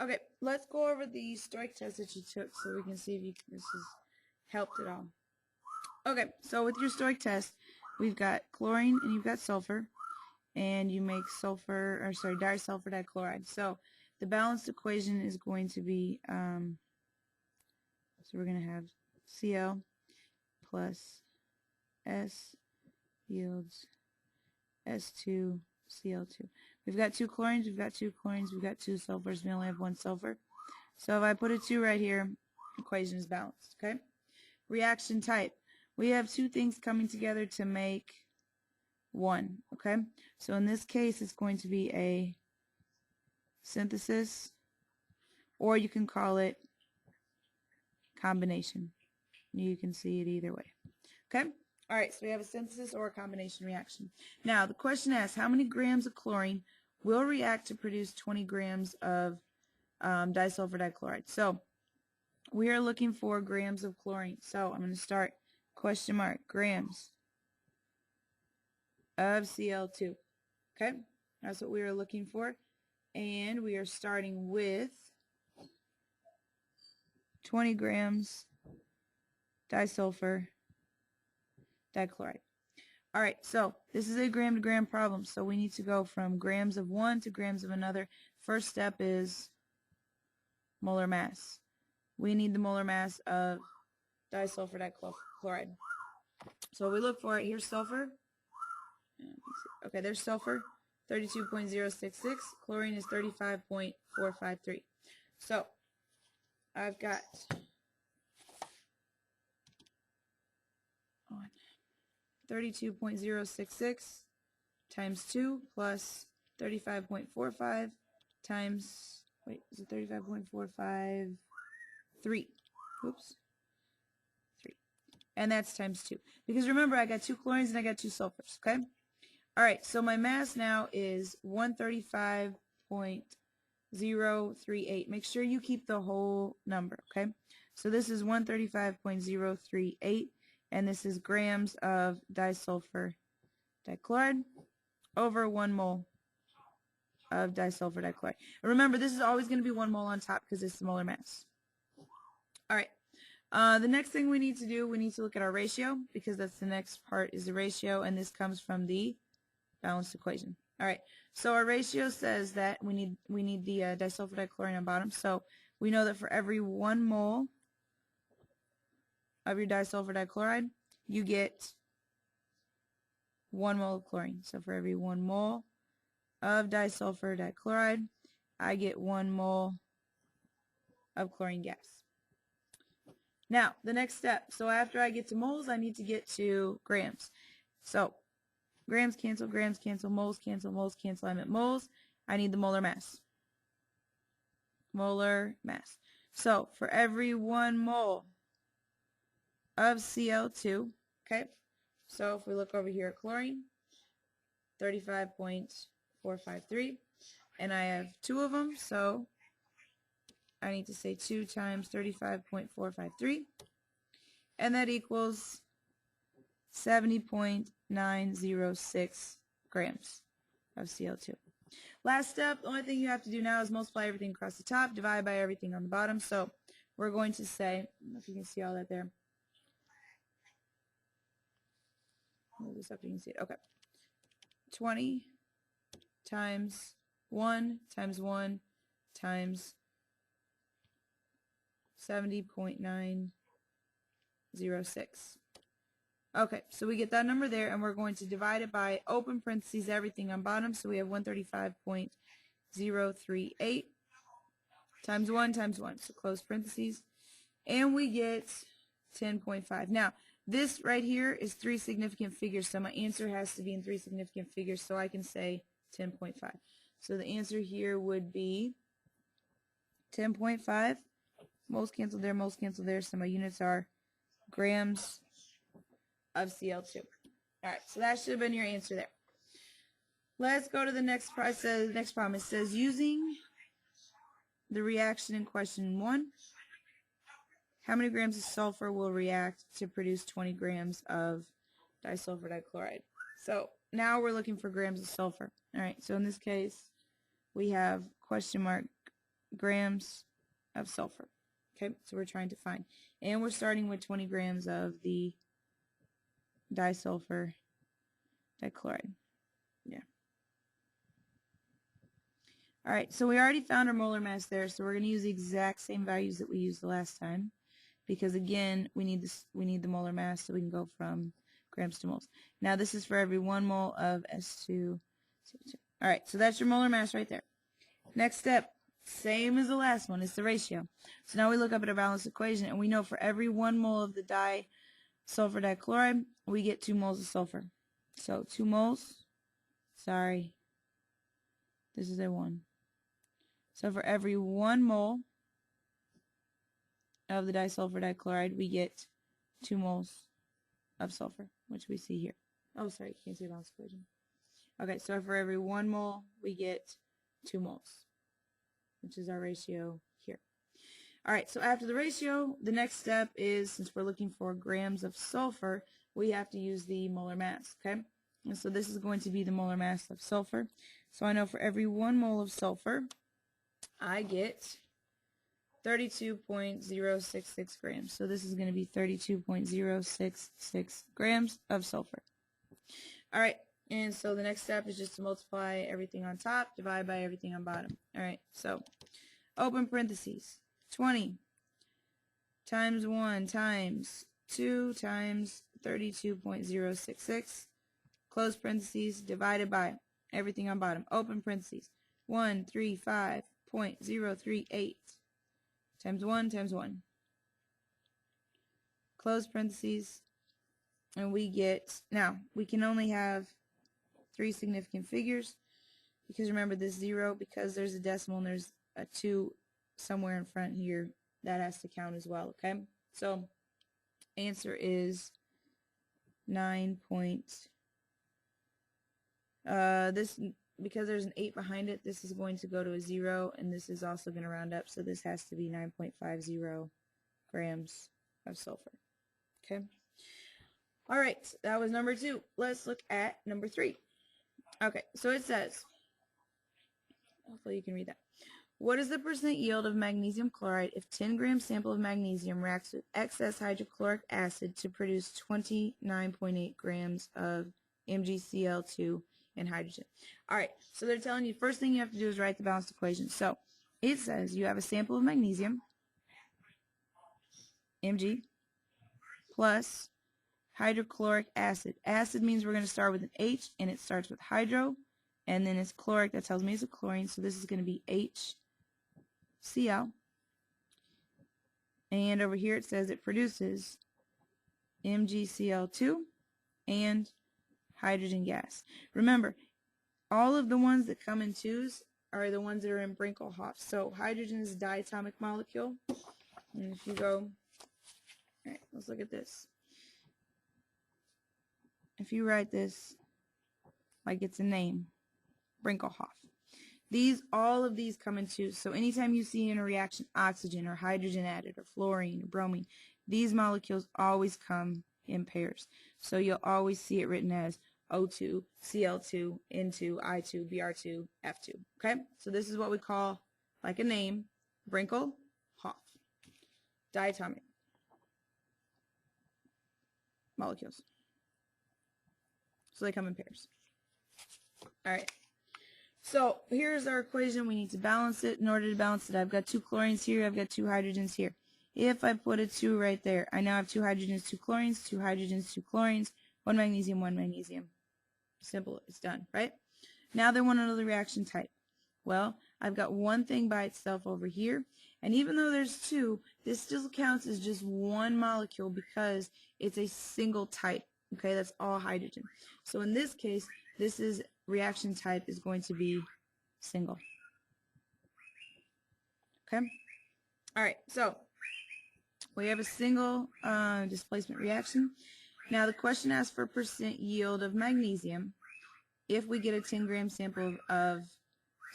Okay, let's go over the stoich test that you took so we can see if this has helped at all. Okay, so with your stoich test, we've got chlorine and you've got sulfur, and you make disulfur dichloride. So the balanced equation is going to be, so we're going to have Cl plus S yields S2Cl2. We've got two chlorines, we've got two chlorines, we've got two sulfurs, we only have one sulfur. So if I put a 2 right here, equation is balanced, okay? Reaction type. We have two things coming together to make one, okay? So in this case, it's going to be a synthesis, or you can call it combination. You can see it either way, okay? All right, so we have a synthesis or a combination reaction. Now, the question asks, how many grams of chlorine will react to produce 20 grams of disulfur dichloride? So we are looking for grams of chlorine. So I'm going to start question mark, grams of Cl2. Okay, that's what we are looking for. And we are starting with 20 grams disulfur dichloride. All right, so this is a gram to gram problem, so we need to go from grams of one to grams of another. First step is molar mass. We need the molar mass of disulfur dichloride. So we look for it. Here's sulfur. Okay, there's sulfur, 32.066. Chlorine is 35.453. So I've got 32.066 times 2 plus 35.45 times, wait, is it 35.453? Oops. 3. And that's times 2. Because remember, I got two chlorines and I got two sulfurs, okay? All right, so my mass now is 135.038. Make sure you keep the whole number, okay? So this is 135.038. And this is grams of disulfur dichloride over 1 mole of disulfur dichloride. Remember, this is always going to be 1 mole on top because it's the molar mass. All right. The next thing we need to do, we need to look at our ratio because that's the next part is the ratio, and this comes from the balanced equation. All right. So our ratio says that we need the disulfur dichloride on bottom. So we know that for every 1 mole of your disulfur dichloride, you get 1 mole of chlorine. So for every 1 mole of disulfur dichloride, I get 1 mole of chlorine gas. Now, the next step. So after I get to moles, I need to get to grams. So grams cancel, moles cancel, moles cancel. I'm at moles. I need the molar mass. Molar mass. So for every 1 mole of Cl2, okay, so if we look over here at chlorine, 35.453, and I have 2 of them, so I need to say 2 times 35.453, and that equals 70.906 grams of Cl2. Last step, the only thing you have to do now is multiply everything across the top, divide by everything on the bottom. So we're going to say, I don't know if you can see all that there. Move this up so you can see it. Okay. 20 times 1 times 1 times 70.906. Okay, so we get that number there, and we're going to divide it by open parentheses everything on bottom. So we have 135.038 times 1 times 1. So close parentheses. And we get 10.5. Now, this right here is 3 significant figures, so my answer has to be in 3 significant figures, so I can say 10.5. So the answer here would be 10.5. Moles cancel there, so my units are grams of Cl2. All right, so that should have been your answer there. Let's go to the next problem. It says, using the reaction in question 1, how many grams of sulfur will react to produce 20 grams of disulfur dichloride? So now we're looking for grams of sulfur. All right, so in this case, we have question mark grams of sulfur. Okay, so we're trying to find. And we're starting with 20 grams of the disulfur dichloride. Yeah. All right, so we already found our molar mass there, so we're going to use the exact same values that we used the last time, because again, we need the molar mass so we can go from grams to moles. Now this is for every 1 mole of S2CO2. All right, so that's your molar mass right there. Next step, same as the last one, is the ratio. So now we look up at our balanced equation, and we know for every 1 mole of the disulfur dichloride, we get 2 moles of sulfur. So 2 moles, sorry, this is a 1. So for every 1 mole of the disulfur dichloride, we get 2 moles of sulfur, which we see here. Oh, sorry, you can't see the balanced equation. Okay, so for every 1 mole, we get 2 moles, which is our ratio here. All right, so after the ratio, the next step is, since we're looking for grams of sulfur, we have to use the molar mass, okay? And so this is going to be the molar mass of sulfur. So I know for every 1 mole of sulfur, I get 32.066 grams. So this is going to be 32.066 grams of sulfur. All right, and so the next step is just to multiply everything on top, divide by everything on bottom. All right, so open parentheses, 20 times 1 times 2 times 32.066, close parentheses, divided by everything on bottom, open parentheses, 135.038 times 1 times 1, close parentheses, and we get, now we can only have 3 significant figures, because remember this 0, because there's a decimal and there's a 2 somewhere in front here, that has to count as well, okay? So answer is 9 this, because there's an 8 behind it, this is going to go to a 0, and this is also going to round up, so this has to be 9.50 grams of sulfur. Okay. All right, that was number 2. Let's look at number 3. Okay, so it says, hopefully you can read that. What is the percent yield of magnesium chloride if 10 gram sample of magnesium reacts with excess hydrochloric acid to produce 29.8 grams of MgCl2 and hydrogen? All right, so they're telling you first thing you have to do is write the balanced equation. So it says you have a sample of magnesium, Mg, plus hydrochloric acid. Acid means we're going to start with an H, and it starts with hydro, and then it's chloric. That tells me it's a chlorine, so this is going to be HCl. And over here it says it produces MgCl2 and hydrogen gas. Remember, all of the ones that come in twos are the ones that are in Brinkelhoff. So hydrogen is a diatomic molecule. And if you go, all right, let's look at this. If you write this like it's a name, Brinkelhoff. All of these come in twos. So anytime you see in a reaction oxygen or hydrogen added or fluorine or bromine, these molecules always come in pairs. So you'll always see it written as O2, Cl2, N2, I2, Br2, F2. Okay? So this is what we call, like a name, Brinkelhoff. Diatomic molecules. So they come in pairs. All right. So here's our equation. We need to balance it. In order to balance it, I've got 2 chlorines here. I've got 2 hydrogens here. If I put a 2 right there, I now have 2 hydrogens, 2 chlorines, 2 hydrogens, 2 chlorines, 1 magnesium, 1 magnesium. Simple. It's done, right? Now they want another reaction type. Well, I've got one thing by itself over here, and even though there's 2, this still counts as just one molecule because it's a single type. Okay, that's all hydrogen. So in this case, this is reaction type is going to be single. Okay? All right, so we have a single displacement reaction. Now the question asks for percent yield of magnesium if we get a 10 gram sample of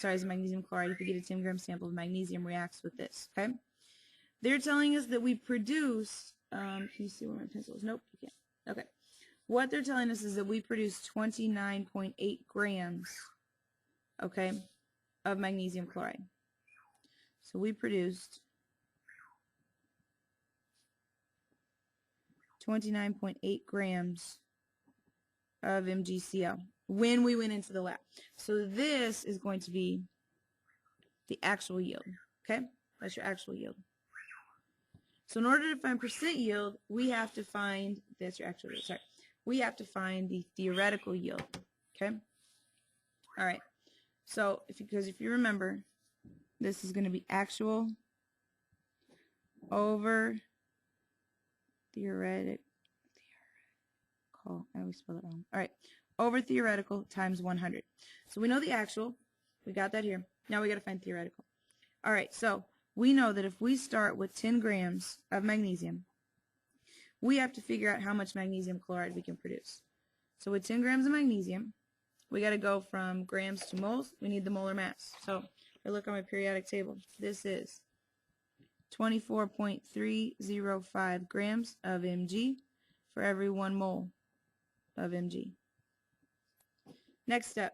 it's magnesium chloride. If we get a 10 gram sample of magnesium reacts with this, okay? They're telling us that we produce, can you see where my pencil is? Nope, you can't. Okay. What they're telling us is that we produce 29.8 grams, okay, of magnesium chloride. So we produced 29.8 grams of MgCl when we went into the lab. So this is going to be the actual yield, okay? That's your actual yield. So in order to find percent yield, we have to find, that's your actual yield, sorry. We have to find the theoretical yield, okay? All right, so because if you remember, this is going to be actual over theoretical, I always spell it wrong. All right, over theoretical times 100. So we know the actual, we got that here. Now we got to find theoretical. All right, so we know that if we start with 10 grams of magnesium, we have to figure out how much magnesium chloride we can produce. So with 10 grams of magnesium, we got to go from grams to moles. We need the molar mass. So if I look on my periodic table, this is 24.305 grams of Mg for every 1 mole of Mg. Next step,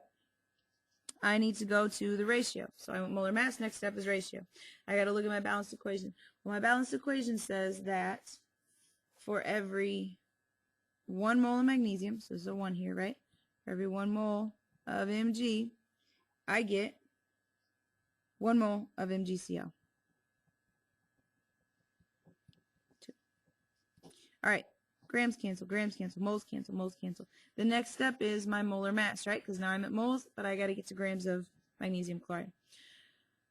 I need to go to the ratio. So I want molar mass. Next step is ratio. I got to look at my balanced equation. Well, my balanced equation says that for every 1 mole of magnesium, so there's a 1 here, right? For every 1 mole of Mg, I get 1 mole of MgCl. All right, grams cancel, moles cancel, moles cancel. The next step is my molar mass, right? Because now I'm at moles, but I got to get to grams of magnesium chloride.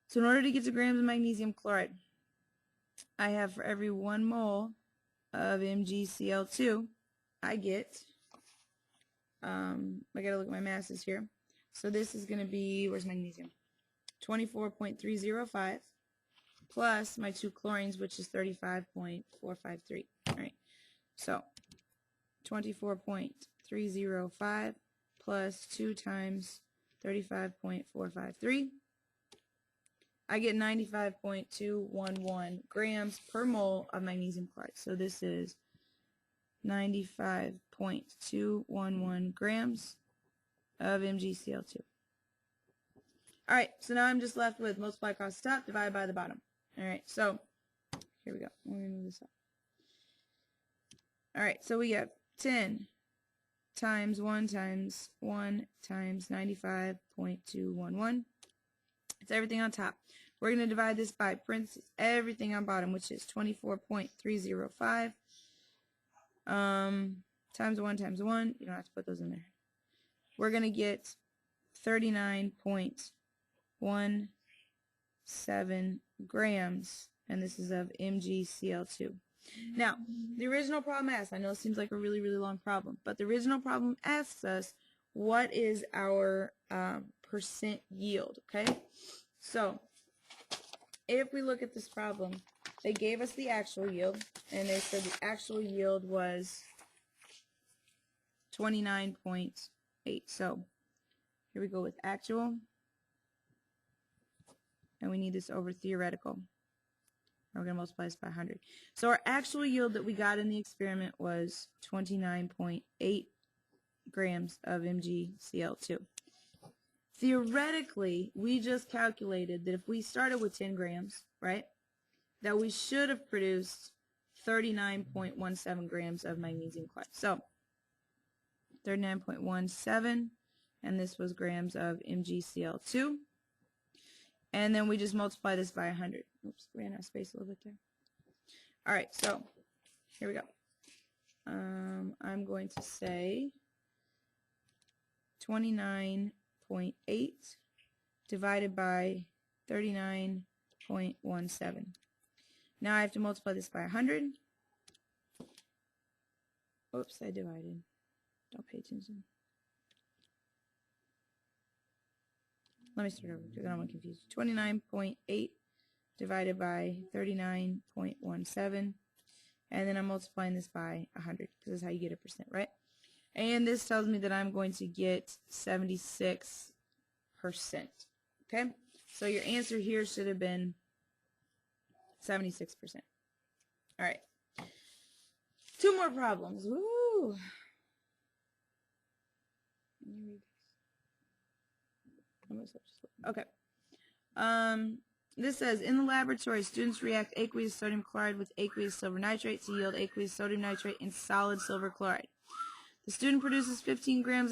So in order to get to grams of magnesium chloride, I have for every 1 mole of MgCl2, I get, I got to look at my masses here. So this is going to be, where's magnesium? 24.305 plus my 2 chlorines, which is 35.453. All right. So 24.305 plus 2 times 35.453. I get 95.211 grams per mole of magnesium chloride. So this is 95.211 grams of MgCl2. All right, so now I'm just left with multiply across the top, divide by the bottom. All right, so here we go. Let me move this up. All right, so we have 10 times 1 times 1 times 95.211. It's everything on top. We're going to divide this by parentheses, everything on bottom, which is 24.305 times 1 times 1. You don't have to put those in there. We're going to get 39.17 grams, and this is of MgCl2. Now, the original problem asks, I know it seems like a really, really long problem, but the original problem asks us, what is our percent yield, okay? So, if we look at this problem, they gave us the actual yield, and they said the actual yield was 29.8. So, here we go with actual, and we need this over theoretical. We're going to multiply this by 100. So our actual yield that we got in the experiment was 29.8 grams of MgCl2. Theoretically, we just calculated that if we started with 10 grams, right, that we should have produced 39.17 grams of magnesium chloride. So 39.17, and this was grams of MgCl2. And then we just multiply this by 100. Oops, ran out of space a little bit there. All right, so here we go. I'm going to say 29.8 divided by 39.17. Now I have to multiply this by 100. Oops, I divided. Don't pay attention. Let me start over because I don't want to confuse. 29.8 divided by 39.17. And then I'm multiplying this by 100 because this is how you get a percent, right? And this tells me that I'm going to get 76%. Okay? So your answer here should have been 76%. All right. 2 more problems. Woo! Okay. This says, in the laboratory, students react aqueous sodium chloride with aqueous silver nitrate to yield aqueous sodium nitrate and solid silver chloride. The student produces 15 grams of